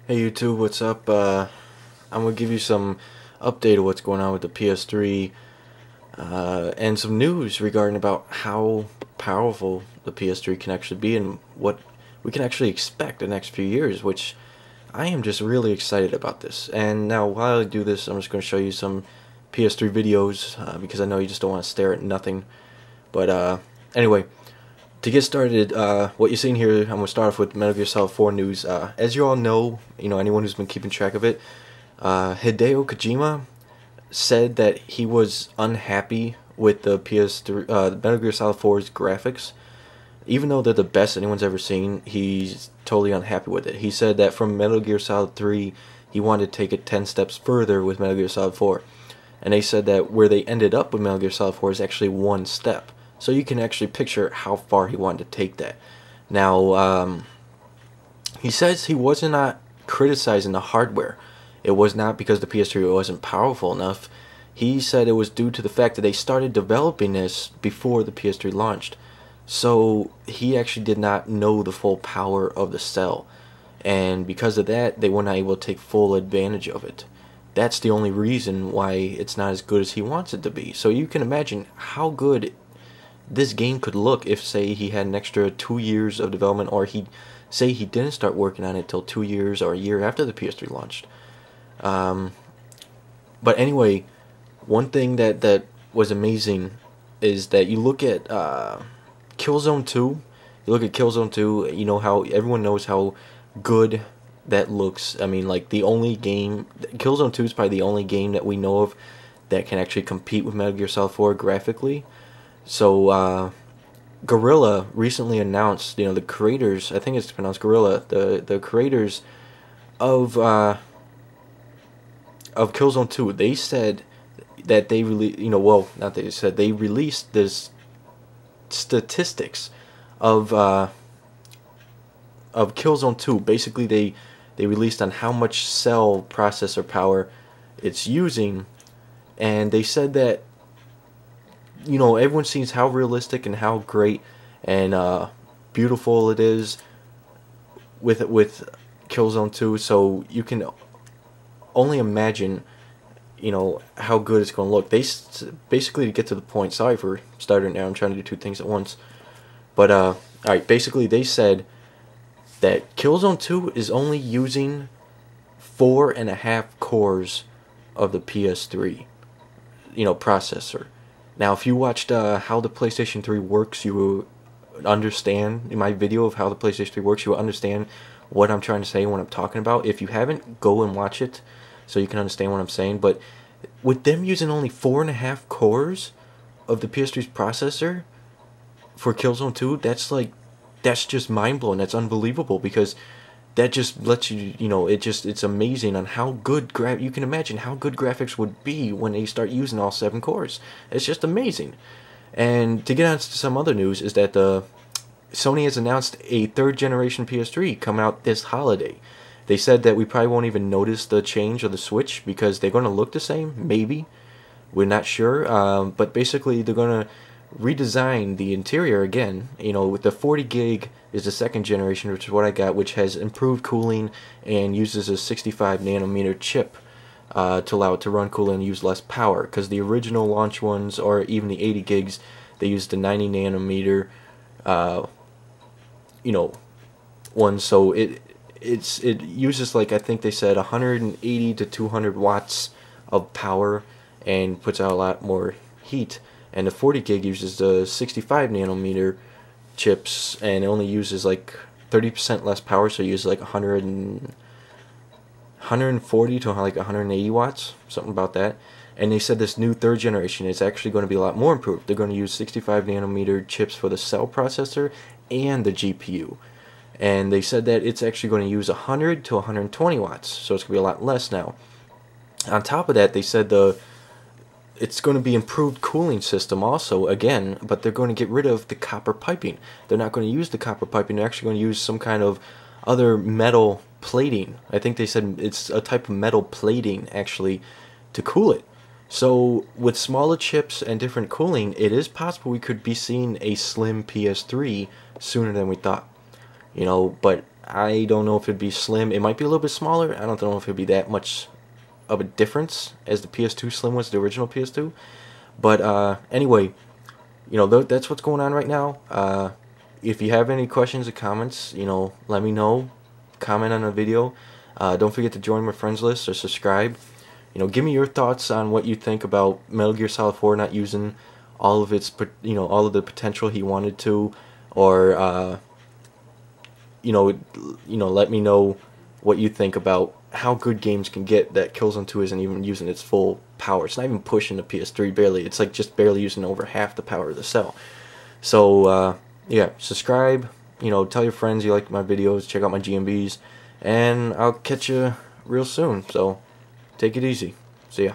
Hey YouTube, what's up? I'm gonna give you some update of what's going on with the PS3 and some news regarding about how powerful the PS3 can actually be and what we can actually expect the next few years, which I am just really excited about this. And now while I do this, I'm just going to show you some PS3 videos because I know you just don't want to stare at nothing. But anyway, to get started, what you're seeing here, I'm going to start off with Metal Gear Solid 4 news. As you all know, anyone who's been keeping track of it, Hideo Kojima said that he was unhappy with the PS3, Metal Gear Solid 4's graphics. Even though they're the best anyone's ever seen, he's totally unhappy with it. He said that from Metal Gear Solid 3, he wanted to take it 10 steps further with Metal Gear Solid 4. And they said that where they ended up with Metal Gear Solid 4 is actually one step. So you can actually picture how far he wanted to take that. Now, he says he was not criticizing the hardware. It was not because the PS3 wasn't powerful enough. He said it was due to the fact that they started developing this before the PS3 launched. So he actually did not know the full power of the cell. And because of that, they were not able to take full advantage of it. That's the only reason why it's not as good as he wants it to be. So you can imagine how good this game could look if, say, he had an extra 2 years of development, or say he didn't start working on it till 2 years or a year after the PS3 launched. But anyway, one thing that was amazing is that you look at Killzone 2. You look at Killzone 2, you know how everyone knows how good that looks. I mean, like, the only game, Killzone 2 is probably the only game that we know of that can actually compete with Metal Gear Solid 4 graphically. So, Guerrilla recently announced, the creators, I think it's pronounced Guerrilla, the creators of Killzone 2, they said that they they released this statistics of Killzone 2. Basically, they released on how much cell processor power it's using, and they said that everyone sees how realistic and how great and beautiful it is with Killzone 2. So you can only imagine how good it's going to look. They basically, to get to the point, sorry for starting now, I'm trying to do two things at once, but alright, basically they said that Killzone 2 is only using 4.5 cores of the PS3 processor. Now, if you watched how the PlayStation 3 works, you will understand, in my video of how the PlayStation 3 works, you will understand what I'm trying to say, what I'm talking about. If you haven't, go and watch it so you can understand what I'm saying. But with them using only 4.5 cores of the PS3's processor for Killzone 2, that's just mind-blowing. That's unbelievable, because that just lets you, it's amazing on how good you can imagine how good graphics would be when they start using all 7 cores. It's just amazing. And to get on to some other news is that Sony has announced a 3rd generation PS3 coming out this holiday. They said that we probably won't even notice the change of the Switch because they're going to look the same, maybe. We're not sure, but basically they're going to redesign the interior again. With the 40 gig is the 2nd generation, which is what I got, which has improved cooling and uses a 65 nanometer chip to allow it to run cooler and use less power. Because the original launch ones, or even the 80 gigs, they used the 90 nanometer, one. So it uses, like, I think they said 180 to 200 watts of power and puts out a lot more heat. And the 40 gig uses the 65 nanometer chips and it only uses like 30% less power, so it uses like 140 to like 180 watts, something about that. And they said this new 3rd generation is actually going to be a lot more improved. They're going to use 65 nanometer chips for the cell processor and the GPU. And they said that it's actually going to use 100 to 120 watts, so it's going to be a lot less now. On top of that, they said it's going to be improved cooling system also, again, but they're going to get rid of the copper piping. They're not going to use the copper piping. They're actually going to use some kind of other metal plating. I think they said it's a type of metal plating, actually, to cool it. So with smaller chips and different cooling, it is possible we could be seeing a slim PS3 sooner than we thought. you know, but I don't know if it'd be slim. It might be a little bit smaller. I don't know if it'd be that much of a difference as the PS2 Slim was, the original PS2. But anyway, you know, that's what's going on right now. If you have any questions or comments, you know, let me know. Comment on the video. Don't forget to join my friends list or subscribe. You know, give me your thoughts on what you think about Metal Gear Solid 4 not using all of its, you know, all of the potential he wanted to, or you know, let me know what you think about how good games can get that Killzone 2 isn't even using its full power. It's not even pushing the PS3 barely. It's like just barely using over half the power of the cell. So yeah, subscribe. You know, tell your friends you like my videos. Check out my GMBs, and I'll catch you real soon. So take it easy. See ya.